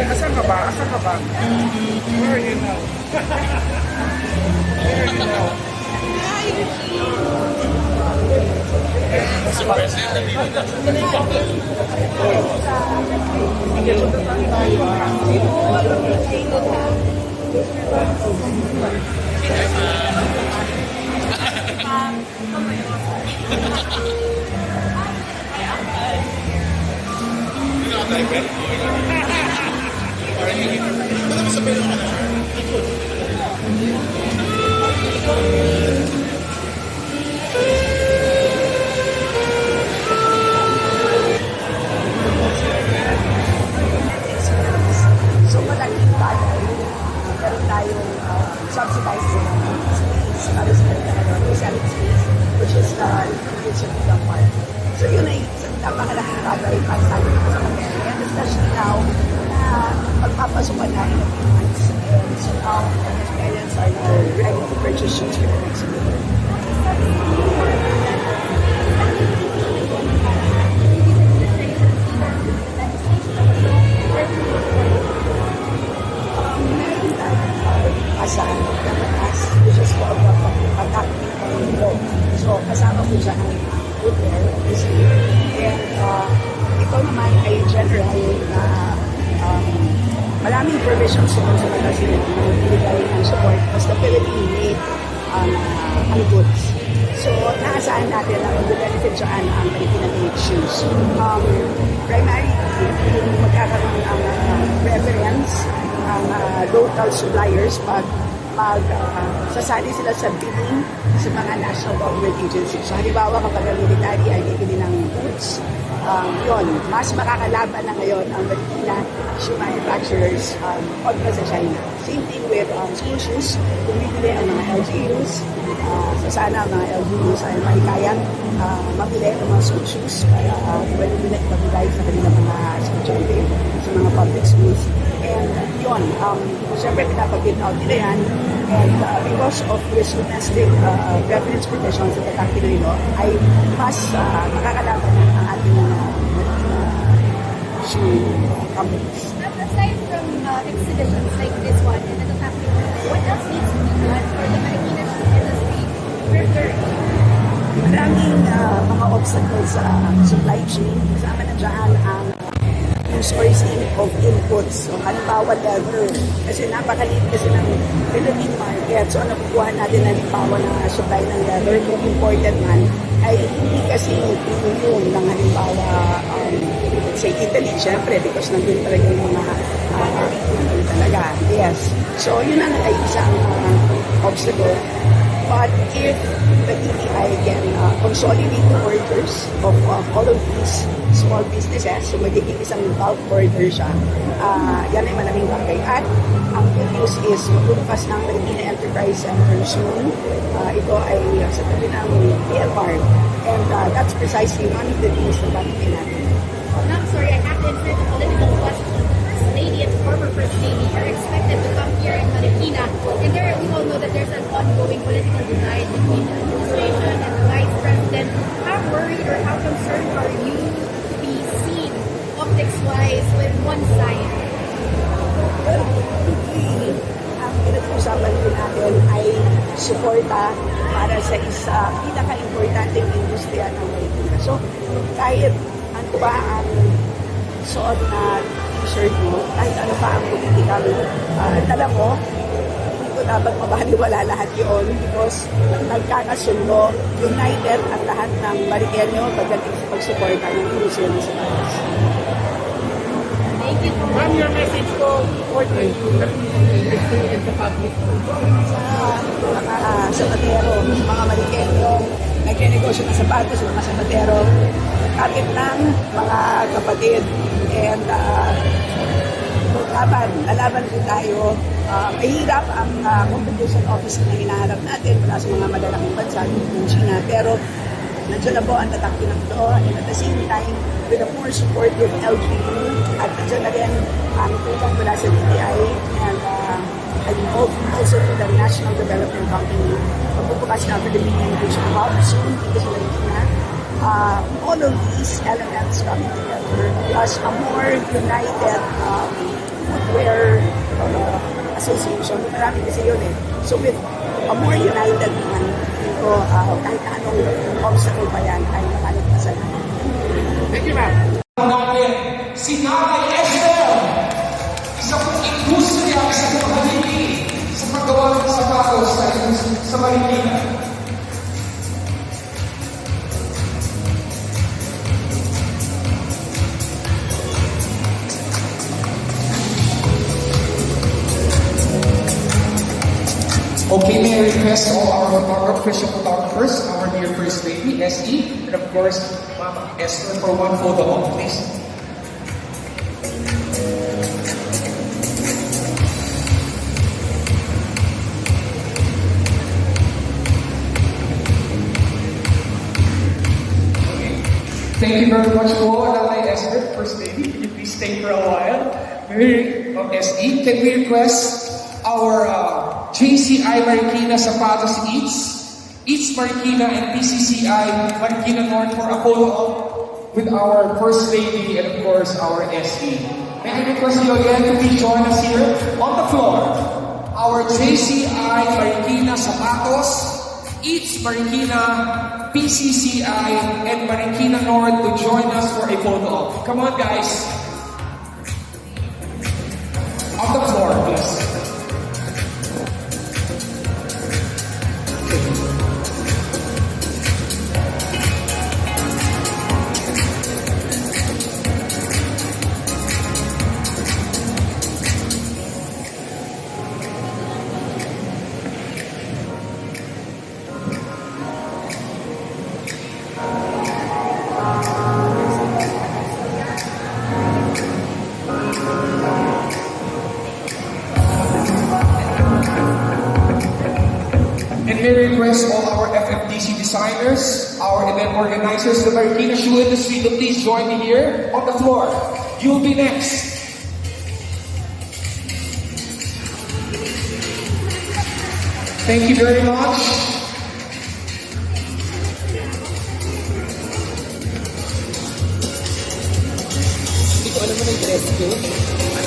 Asan ka ba? Asan ka ba? Where are you now? Where are you now? Si President So malaking bagay, meron tayong subsidized space, which is the inclusion of the park. So yun ay isang napakalaking bagay para sa atin sa kanila. And especially now, na magpapasukan na in a few months. And so now, parents are now ready to purchase shoes for the next year. Asahan ng Pilipinas, which is called the Pagkakit ng Mundo. So, kasama ko siya ang footwear this year. And ito naman ay general na maraming provisions naman sa mga binigay ng support basta Philippine-made goods. So, naasahan natin na mag-benefit dyan ang Philippine-made shoes. Primary, magkakaroon ng preference ang local suppliers pag sasali sila sa bidding sa mga national government agencies. So halimbawa kapag ang military ay bibili ng goods, yun, mas makakalaban na ngayon ang Marikina shoe manufacturers kontra sa China. Same thing with school shoes. Kung bibili ang mga LGUs, so sana ang mga LGUs ay mahikayang mabili ang mga school shoes para mabigay sa kanilang mga estudyante sa mga public schools. And yun, siyempre pinapag-bid out nila yan. And because of this domestic reference provisions of the Pinoy law, ay mas makakalaban ang ating shoe companies. Aside from exhibitions like this one and the Pinoy, what else needs to be done for the Marikina shoe industry further? Maraming mga obstacles sa supply chain. Kasama na dyan ang yung sourcing of inputs. So, halimbawa, leather. Kasi napakaliit kasi ng Philippine market. So, nakukuha natin halimbawa na supply ng leather. Kung imported man, ay hindi kasi premium ng halimbawa, say, Italy, syempre, because nandun talaga yung mga talaga. Yes. So, yun ang ay isang obstacle. But if the DTI can consolidate the orders of all of these small businesses, so magiging isang bulk order siya, yan ay malaking bagay. At ang good news is, magbubukas ng Marikina Enterprise Center soon. Ito ay sa tabi ng PLR. And that's precisely one of the things na gagawin natin. No, I'm sorry, I have to insert a political question. The First Lady and former First Lady are expected to come here in Marikina. And there, we all know that there's an ongoing political divide between the administration and the Vice President. How worried or how concerned are you to be seen optics-wise with one side? Well, ang pinag-usapan din natin ay suporta para sa isa pinaka-importanteng industriya ng Marikina. So, kahit ano ba ang suot na t-shirt mo, kahit ano pa ang politikal dala mo, hindi ko dapat mabaliwala lahat yun because nagkakasundo, united ang lahat ng Marikenyo pagdating sa pagsuporta ng industriya ng Samaras. Thank you. Ma'am, your message to for the industry and the public. Sa mga sapatero, sa mga Marikenyo, nagre-negosyo ng sapatos sa mga sapatero, kapit ng mga kapatid. And lalaban din tayo. Mahirap ang competition office na hinaharap natin mula sa mga malalaking bansa ng China. Pero nandiyan na po ang tatak pinagdo. And at the same time, with a more supportive LGU, at nandiyan na rin ang tulong mula sa DTI and also for the National Development Company. Magbubukas na Philippine Innovation Hub soon dito sa Marikina. All of these elements coming together, plus a more united footwear association. Marami kasi yun eh. So with a more united one, kahit na anong obstacle pa yan, ay makalagpasan natin. Thank you, ma'am. Natin, si Nanay Esther, isa pong industriya, isa pong halili sa paggawa ng sapatos sa Marikina. Okay, may I request all our official photographers, our dear First Lady, SE, and of course, Mama Esther for one photo op, please. Thank you very much po, Nanay Esther, First Lady. Can you please stay for a while? SE, can we request our JCI Marikina Sapatos Eats Marikina and PCCI Marikina North for a photo-op with our First Lady and of course our SE. May I request you again to please join us here on the floor. Our JCI Marikina Sapatos Eats Marikina, PCCI, and Marikina North to join us for a photo-op. Come on, guys. On the floor, please. may request all our FFDC designers, our event organizers, the Marikina shoe industry to please join me here on the floor. You'll be next. Thank you very much.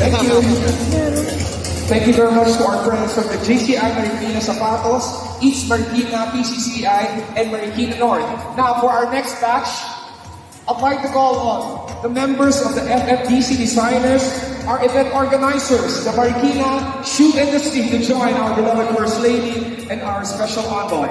Thank you. Thank you very much to our friends from the JCI Marikina Zapatos, East Marikina, PCCI, and Marikina North. Now for our next batch, I'd like to call on the members of the FFDC designers, our event organizers, the Marikina shoe industry to join our beloved First Lady and our special envoy.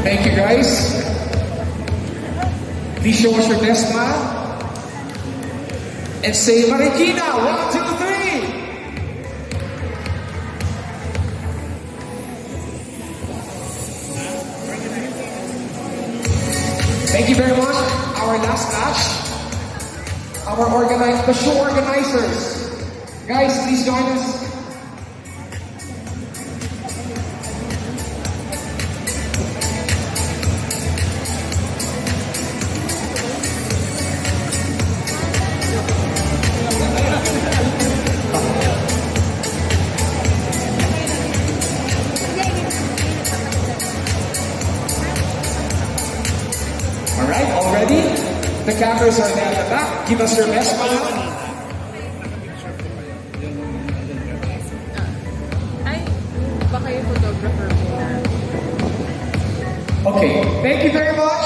Thank you guys. Please show us your best smile. And say Marikina, 1, 2, 3. Thank you very much. Our last batch. The show organizers. Guys, please join us. Alright, already? The cameras are there at the back. Give us your best smile. Ay, baka yung photographer mo. Okay, thank you very much.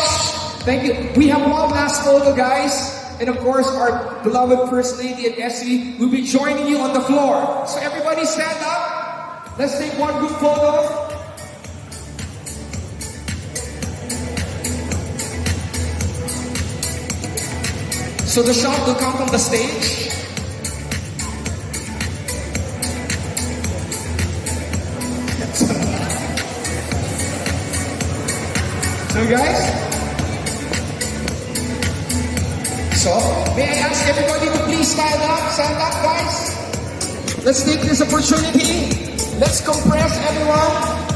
Thank you. We have one last photo, guys. And of course, our beloved First Lady and Essie will be joining you on the floor. So everybody stand up. Let's take one good photo. So the shot will come from the stage. So guys, may I ask everybody to please stand up guys. Let's take this opportunity. Let's compress everyone.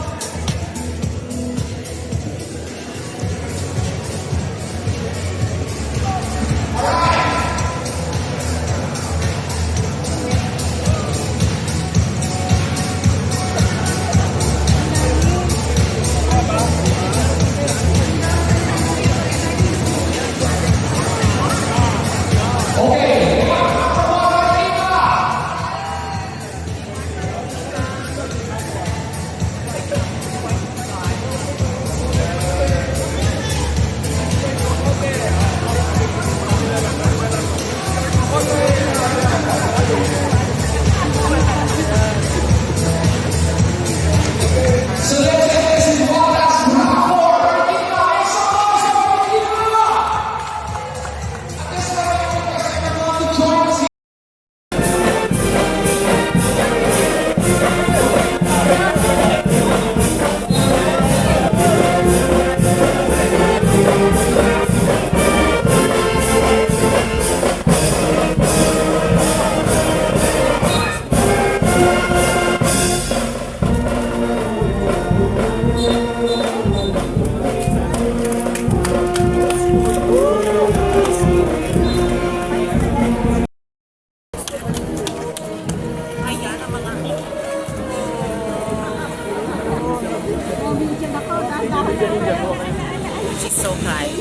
She's so kind.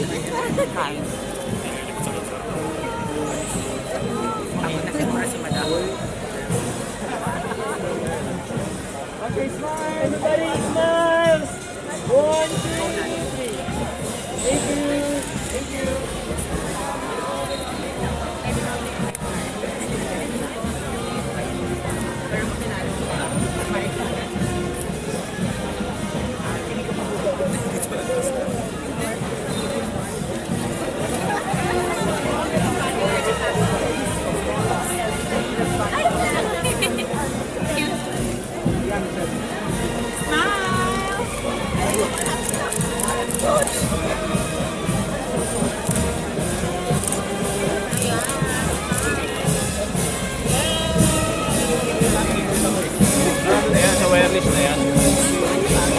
Kind. Ako na si Madam. Okay, smile. Everybody smile. 1, 2, 3. Thank you. Thank you.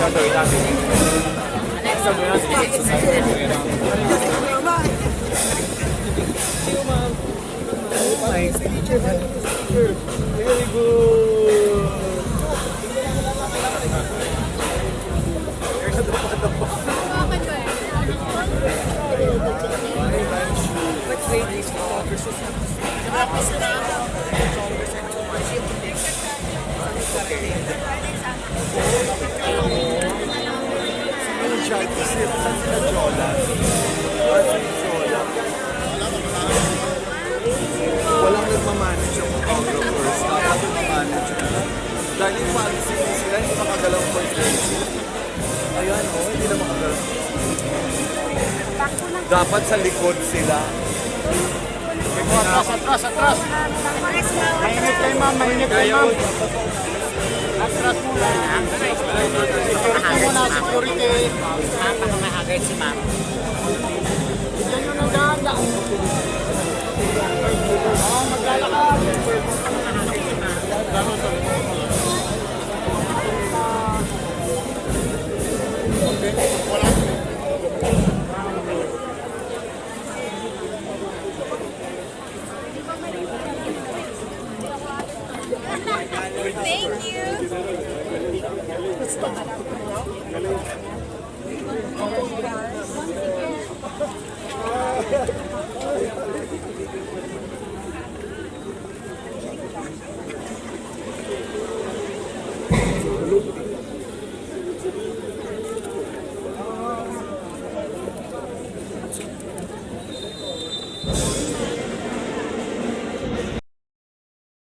gagawin natin. Gagawin natin exercise. Nice. Very good. Walang nagmamanage yung photographers. Kaya nagmamanage na. Dahil yung policy sila, hindi makagalaw for crazy. Ayan, hindi na makagalaw. Dapat sa likod sila. Atras. Mainit kayo, ma'am. Atras muna. Security muna, security. Ma'am, baka mahagay si ma'am. Bigyan nyo ng daan. Maglalakad. Thank you.